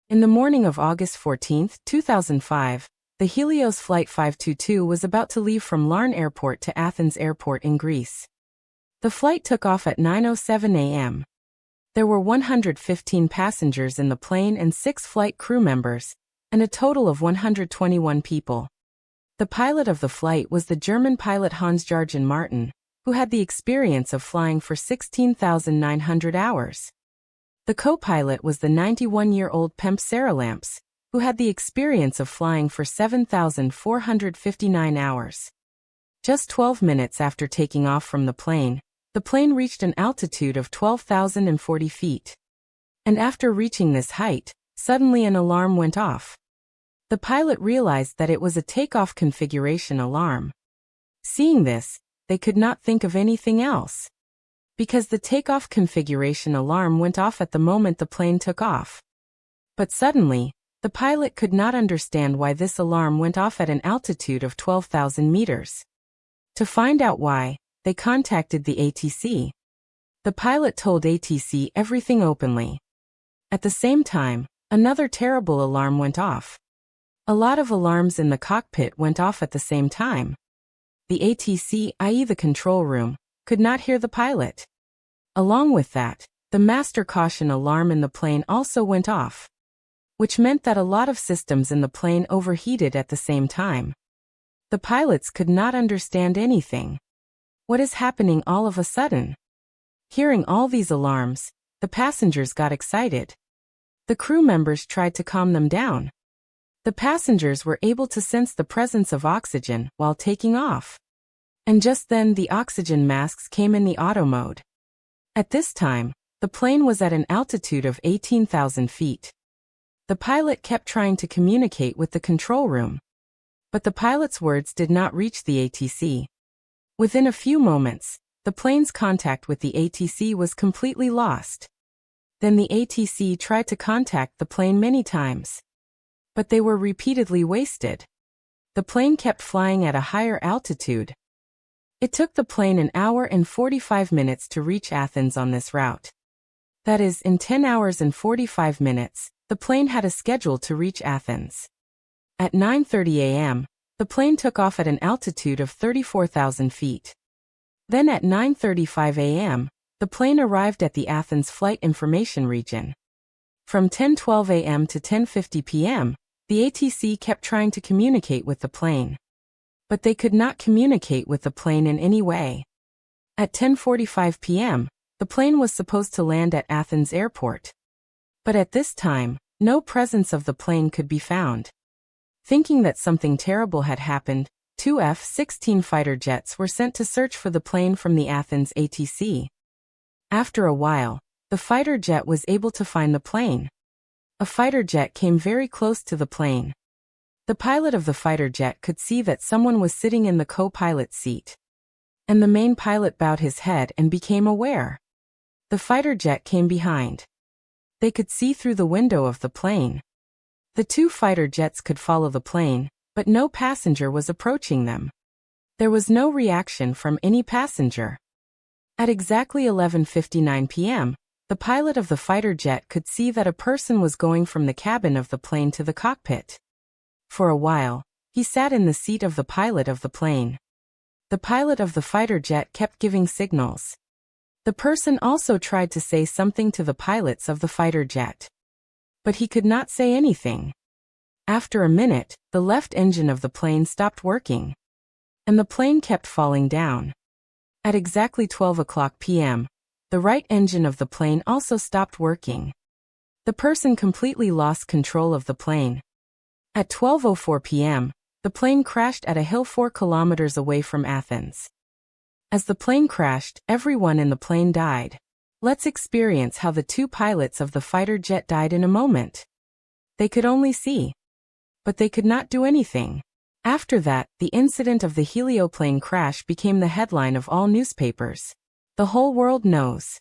In the morning of August 14, 2005, the Helios Flight 522 was about to leave from Larne Airport to Athens Airport in Greece. The flight took off at 9:07 a.m. There were 115 passengers in the plane and 6 flight crew members, and a total of 121 people. The pilot of the flight was the German pilot Hans-Jürgen Martin, who had the experience of flying for 16,900 hours. The co-pilot was the 91-year-old Pemp Saralamps, who had the experience of flying for 7,459 hours. Just 12 minutes after taking off from the plane reached an altitude of 12,040 feet. And after reaching this height, suddenly an alarm went off. The pilot realized that it was a takeoff configuration alarm. Seeing this, they could not think of anything else, because the takeoff configuration alarm went off at the moment the plane took off. But suddenly, the pilot could not understand why this alarm went off at an altitude of 12,000 meters. To find out why, they contacted the ATC. The pilot told ATC everything openly. At the same time, another terrible alarm went off. A lot of alarms in the cockpit went off at the same time. The ATC, i.e. the control room, could not hear the pilot. Along with that, the master caution alarm in the plane also went off, which meant that a lot of systems in the plane overheated at the same time. The pilots could not understand anything. What is happening all of a sudden? Hearing all these alarms, the passengers got excited. The crew members tried to calm them down. The passengers were able to sense the presence of oxygen while taking off. And just then the oxygen masks came in the auto mode. At this time, the plane was at an altitude of 18,000 feet. The pilot kept trying to communicate with the control room, but the pilot's words did not reach the ATC. Within a few moments, the plane's contact with the ATC was completely lost. Then the ATC tried to contact the plane many times, but they were repeatedly wasted. The plane kept flying at a higher altitude. It took the plane an hour and 45 minutes to reach Athens on this route. That is, in 10 hours and 45 minutes, the plane had a schedule to reach Athens. At 9:30 a.m., the plane took off at an altitude of 34,000 feet. Then at 9:35 a.m., the plane arrived at the Athens Flight Information Region. From 10:12 a.m. to 10:50 p.m., the ATC kept trying to communicate with the plane, but they could not communicate with the plane in any way. At 10:45 p.m., the plane was supposed to land at Athens Airport. But at this time, no presence of the plane could be found. Thinking that something terrible had happened, 2 F-16 fighter jets were sent to search for the plane from the Athens ATC. After a while, the fighter jet was able to find the plane. A fighter jet came very close to the plane. The pilot of the fighter jet could see that someone was sitting in the co-pilot's seat. And the main pilot bowed his head and became aware. The fighter jet came behind. They could see through the window of the plane. The 2 fighter jets could follow the plane, but no passenger was approaching them. There was no reaction from any passenger. At exactly 11:59 p.m., the pilot of the fighter jet could see that a person was going from the cabin of the plane to the cockpit. For a while, he sat in the seat of the pilot of the plane. The pilot of the fighter jet kept giving signals. The person also tried to say something to the pilots of the fighter jet, but he could not say anything. After a minute, the left engine of the plane stopped working, and the plane kept falling down. At exactly 12 o'clock p.m., the right engine of the plane also stopped working. The person completely lost control of the plane. At 12:04 p.m., the plane crashed at a hill 4 kilometers away from Athens. As the plane crashed, everyone in the plane died. Let's experience how the 2 pilots of the fighter jet died in a moment. They could only see, but they could not do anything. After that, the incident of the helioplane crash became the headline of all newspapers. The whole world knows.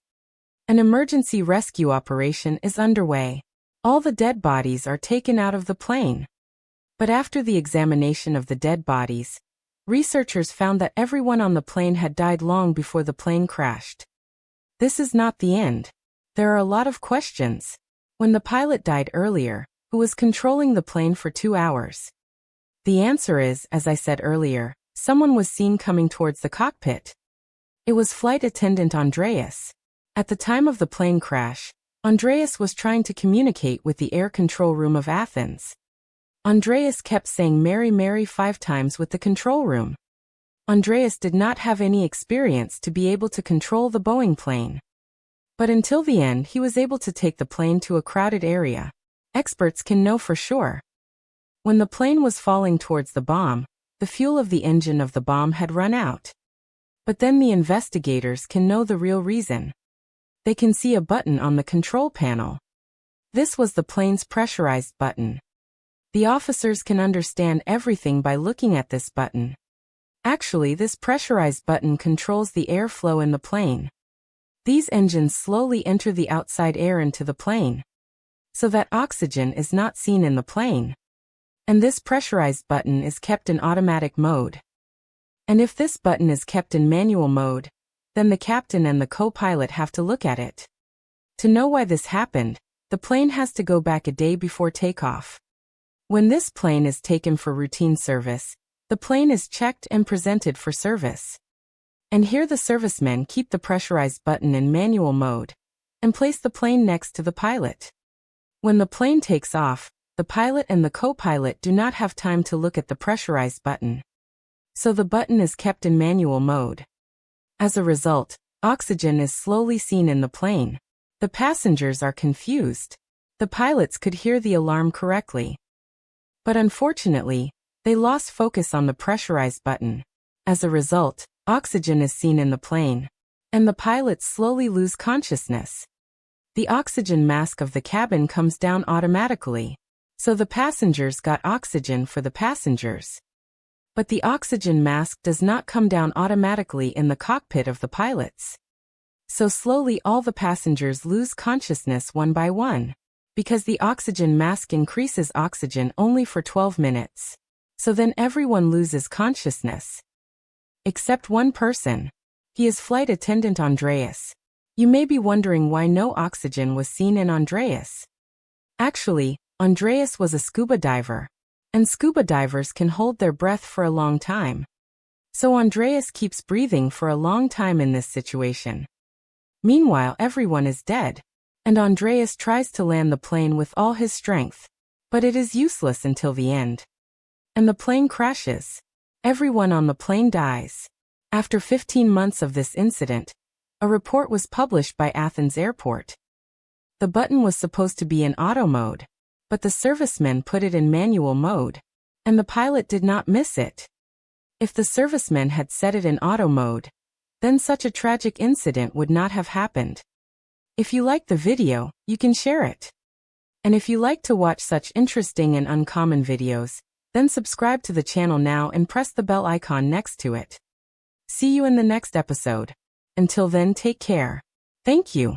An emergency rescue operation is underway. All the dead bodies are taken out of the plane. But after the examination of the dead bodies, researchers found that everyone on the plane had died long before the plane crashed. This is not the end. There are a lot of questions. When the pilot died earlier, who was controlling the plane for 2 hours? The answer is, as I said earlier, someone was seen coming towards the cockpit. It was flight attendant Andreas. At the time of the plane crash, Andreas was trying to communicate with the air control room of Athens. Andreas kept saying "Mary, Mary" 5 times with the control room. Andreas did not have any experience to be able to control the Boeing plane. But until the end he was able to take the plane to a crowded area. Experts can know for sure. When the plane was falling towards the bomb, the fuel of the engine of the bomb had run out. But then the investigators can know the real reason. They can see a button on the control panel. This was the plane's pressurized button. The officers can understand everything by looking at this button. Actually, this pressurized button controls the airflow in the plane. These engines slowly enter the outside air into the plane, so that oxygen is not seen in the plane. And this pressurized button is kept in automatic mode. And if this button is kept in manual mode, then the captain and the co-pilot have to look at it. To know why this happened, the plane has to go back a day before takeoff. When this plane is taken for routine service, the plane is checked and presented for service. And here the servicemen keep the pressurized button in manual mode and place the plane next to the pilot. When the plane takes off, the pilot and the co-pilot do not have time to look at the pressurized button. So the button is kept in manual mode. As a result, oxygen is slowly seen in the plane. The passengers are confused. The pilots could hear the alarm correctly. But unfortunately, they lost focus on the pressurized button. As a result, oxygen is seen in the plane, and the pilots slowly lose consciousness. The oxygen mask of the cabin comes down automatically, so the passengers got oxygen for the passengers. But the oxygen mask does not come down automatically in the cockpit of the pilots. So slowly all the passengers lose consciousness one by one, because the oxygen mask increases oxygen only for 12 minutes. So then everyone loses consciousness. Except one person. He is flight attendant Andreas. You may be wondering why no oxygen was seen in Andreas. Actually, Andreas was a scuba diver. And scuba divers can hold their breath for a long time. So Andreas keeps breathing for a long time in this situation. Meanwhile, everyone is dead. And Andreas tries to land the plane with all his strength. But it is useless until the end. And the plane crashes. Everyone on the plane dies. After 15 months of this incident, a report was published by Athens Airport. The button was supposed to be in auto mode, but the servicemen put it in manual mode, and the pilot did not miss it. If the servicemen had set it in auto mode, then such a tragic incident would not have happened. If you like the video, you can share it. And if you like to watch such interesting and uncommon videos, then subscribe to the channel now and press the bell icon next to it. See you in the next episode. Until then, take care. Thank you.